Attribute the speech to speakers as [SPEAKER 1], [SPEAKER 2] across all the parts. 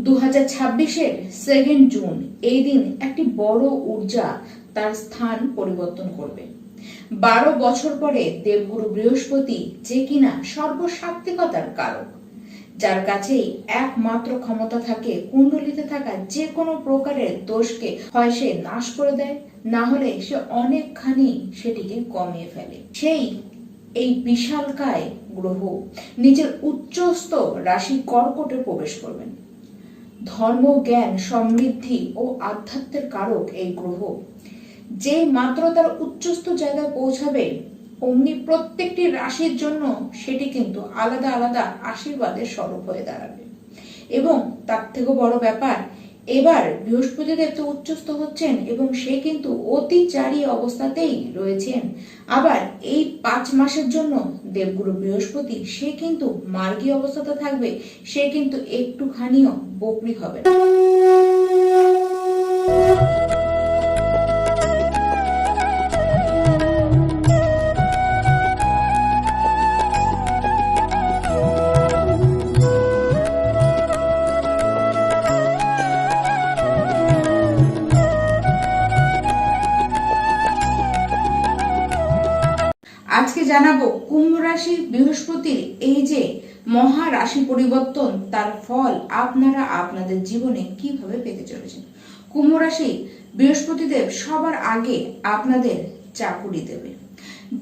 [SPEAKER 1] 2026-এর 2 June এই দিন একটি বড় ঊর্জা তার স্থান পরিবর্তন করবে। 12 বছর পরে দেবগুরু বৃহস্পতি, যে কিনা সর্বসাত্ত্বিকতার কারক, যার কাছেই একমাত্র ক্ষমতা থাকে কুণ্ডলিতে থাকা যে কোনো প্রকারের দোষকে হয় সে নাশ করে দেয়, না হলে সে অনেকখানি সেটিকে কমিয়ে ফেলে। সেই এই বিশালকায় গ্রহ নিজের উচ্চস্থ রাশি কর্কটে প্রবেশ করবেন। ধর্ম, জ্ঞান, সমৃদ্ধি ও আধ্যাত্মের কারক এই গ্রহ যে মাত্র তার উচ্চস্থ জায়গায় পৌঁছাবে, অমনি প্রত্যেকটি রাশির জন্য সেটি কিন্তু আলাদা আলাদা আশীর্বাদের স্বরূপ হয়ে দাঁড়াবে। এবং তার থেকেও বড় ব্যাপার, এবার বৃহস্পতি দেব তো উচ্চস্থ হচ্ছেন এবং সে কিন্তু অতিচারী অবস্থাতেই রয়েছেন। আবার এই 5 মাসের জন্য দেবগুরু বৃহস্পতি সে কিন্তু মার্গী অবস্থাতে থাকবে, সে কিন্তু একটুখানিও বকরি হবে না। আজকে জানাবো কুম্ভ রাশি বৃহস্পতির এই যে মহা রাশি পরিবর্তন, তার ফল আপনারা আপনাদের জীবনে কিভাবে পেতে চলেছেন। কুম্ভ রাশি বৃহস্পতি দেব সবার আগে আপনাদের চাকুরি দেবে,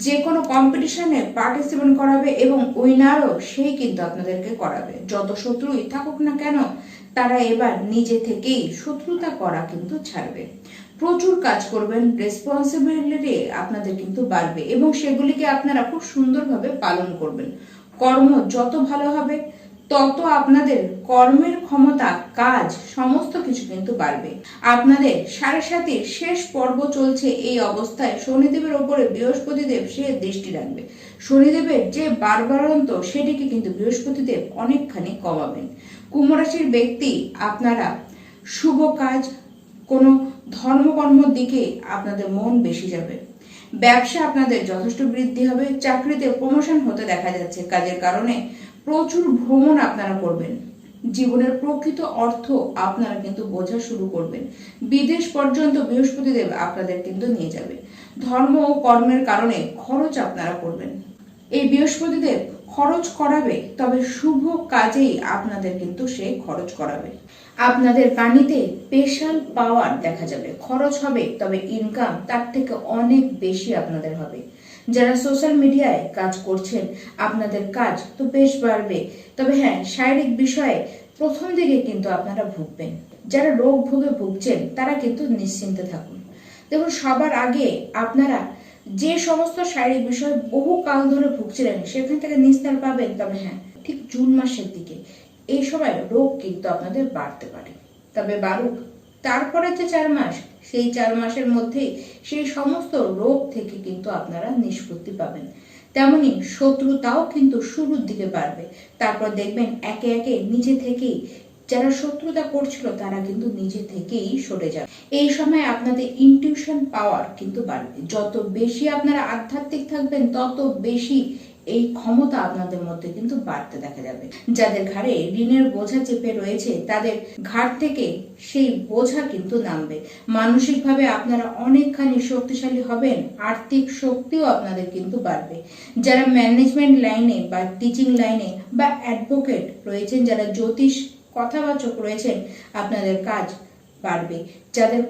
[SPEAKER 1] যে কোনো কম্পিটিশনে পার্টিসিপেট করাবে এবং উইনারও সেই কিন্তু আপনাদেরকে করাবে। যত শত্রুই থাকুক না কেন, তারা এবার নিজে থেকেই শত্রুতা করা কিন্তু ছাড়বে। প্রচুর কাজ করবেন, রেসপন্সিবিলিটি আপনাদের কিন্তু বাড়বে এবং সেগুলিকে আপনারা খুব সুন্দরভাবে পালন করবেন। কর্ম যত ভালো হবে তত আপনাদের কর্মের ক্ষমতা, কাজ সমস্ত কিছু কিন্তু বাড়বে। আপনাদের 7.5 শেষ পর্ব চলছে, এই অবস্থায় শনিদেবের ওপরে বৃহস্পতি দেব সে দৃষ্টি রাখবে। শনিদেবের যে বারবারন্ত সেটিকে কিন্তু বৃহস্পতি দেব অনেকখানি কমাবেন। কুম্ভ রাশির ব্যক্তি আপনারা শুভ কাজ, কোনো ধর্মকর্মর দিকে আপনাদের মন বেশি যাবে। ব্যবসা আপনাদের যথেষ্ট বৃদ্ধি হবে। চাকরিতে প্রমোশন হতে দেখা যাচ্ছে। কাজের কারণে প্রচুর ভ্রমণ আপনারা করবেন। জীবনের প্রকৃত অর্থ আপনারা কিন্তু বোঝা শুরু করবেন। বিদেশ পর্যন্ত বৃহস্পতি দেব আপনাদের কিন্তু নিয়ে যাবে। ধর্ম ও কর্মের কারণে খরচ আপনারা করবেন। এই বৃহস্পতি দেব খরচ করাবে, তবে শুভ কাজেই আপনাদের কিন্তু সে খরচ করাবে। আপনাদের বাণীতে স্পেশাল পাওয়ার দেখা যাবে। খরচ হবে, তবে ইনকাম তার থেকে অনেক বেশি আপনাদের হবে। যারা সোশ্যাল মিডিয়ায় কাজ করছেন, আপনাদের কাজ তো বেশ বাড়বে, তবে হ্যাঁ, শারীরিক বিষয়ে প্রথম দিকে কিন্তু আপনারা ভুগবেন। যারা রোগ ভোগে ভুগছেন তারা কিন্তু নিশ্চিন্তে থাকুন। দেখুন, সবার আগে আপনারা যে সমস্ত শারীরিক বিষয়ে বহু কাল ধরে ভুগছিলেন সেখান থেকে নিস্তার পাবেন। তবে হ্যাঁ, ঠিক জুন মাসের দিকে এই সময় রোগ কিন্তু আপনাদের বাড়তে পারে, তবে বাড়ুক। তারপরে যে 4 মাস, সেই 4 মাসের মধ্যেই সেই সমস্ত রোগ থেকে কিন্তু আপনারা নিষ্পত্তি পাবেন। তেমনি শত্রুতাও কিন্তু শুরুর দিকে বাড়বে, তারপর দেখবেন একে একে নিজে থেকেই যারা শত্রুতা করছিল তারা কিন্তু নিজে থেকেই সরে যাবে। এই সময় আপনাদের ইনটিউশন পাওয়ার কিন্তু বাড়বে। যত বেশি আপনারা আধ্যাত্মিক থাকবেন তত বেশি এই ক্ষমতা আপনাদের মধ্যে কিন্তু বাড়তে দেখা যাবে। যাদের ঘাড়ে ঋণের বোঝা চেপে রয়েছে তাদের ঘাড় থেকে সেই বোঝা কিন্তু নামবে। মানসিকভাবে আপনারা অনেকখানি শক্তিশালী হবেন। আর্থিক শক্তিও আপনাদের কিন্তু বাড়বে। যারা ম্যানেজমেন্ট লাইনে বা টিচিং লাইনে বা অ্যাডভোকেট রয়েছেন, যারা জ্যোতিষ কথাবাচক রয়েছেন, আপনাদের কাজ বাড়বে। যাদের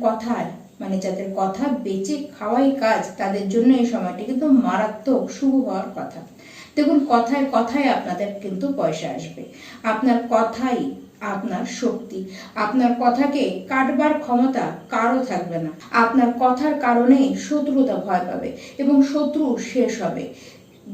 [SPEAKER 1] কথা বেঁচে খাওয়াই কাজ, তাদের জন্য এই সময়টি কিন্তু মারাত্মক শুভ হওয়ার কথা। দেখুন, কথায় কথায় আপনাদের কিন্তু পয়সা আসবে। আপনার কথাই আপনার শক্তি। আপনার কথাকে কাটবার ক্ষমতা কারো থাকবে না। আপনার কথার কারণেই শত্রুতা ভয় পাবে এবং শত্রু শেষ হবে।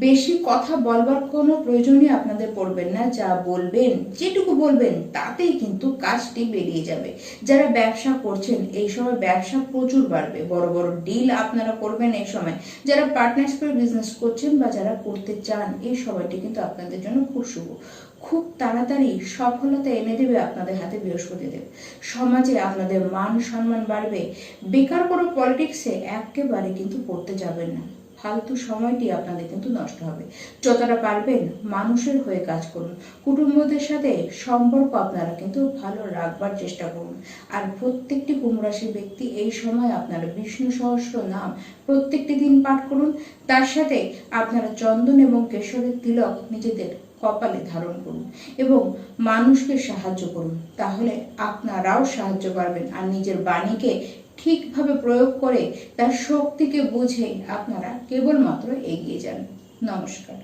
[SPEAKER 1] বেশি কথা বলবার কোনো প্রয়োজনই আপনাদের পড়বে না। যা বলবেন, যেটুকু বলবেন তাতেই কিন্তু কাজটি বেরিয়ে যাবে। যারা ব্যবসা করছেন এই সময় ব্যবসা প্রচুর বাড়বে। বড় বড় ডিল আপনারা করবেন এই সময়। যারা পার্টনারশিপে বিজনেস করছেন বা যারা করতে চান, এই সময়টি কিন্তু আপনাদের জন্য খুব শুভ। খুব তাড়াতাড়ি সফলতা এনে দেবে আপনাদের হাতে বৃহস্পতি দেব। সমাজে আপনাদের মান সম্মান বাড়বে। বেকার কোনো পলিটিক্সে একেবারে কিন্তু পড়তে যাবেন না। ফালতু সময়টি আপনাদের কিন্তু নষ্ট হবে। যতটা পারবেন মানুষের হয়ে কাজ করুন। কুটুম্বদের সাথে সম্পর্ক আপনারা কিন্তু ভালো রাখবার চেষ্টা করুন। আর প্রত্যেকটি কুম্ভ রাশির ব্যক্তি এই সময় আপনারা বিষ্ণু সহস্র নাম প্রত্যেকটি দিন পাঠ করুন। তার সাথে আপনারা চন্দন এবং কেশরের তিলক নিজেদের কপালে ধারণ করুন এবং মানুষকে সাহায্য করুন। তাহলে আপনারাও সাহায্য পাবেন। আর নিজের বাণীকে ঠিকভাবে প্রয়োগ করে তার শক্তিকে বুঝে আপনারা কেবলমাত্র এগিয়ে যান। নমস্কার।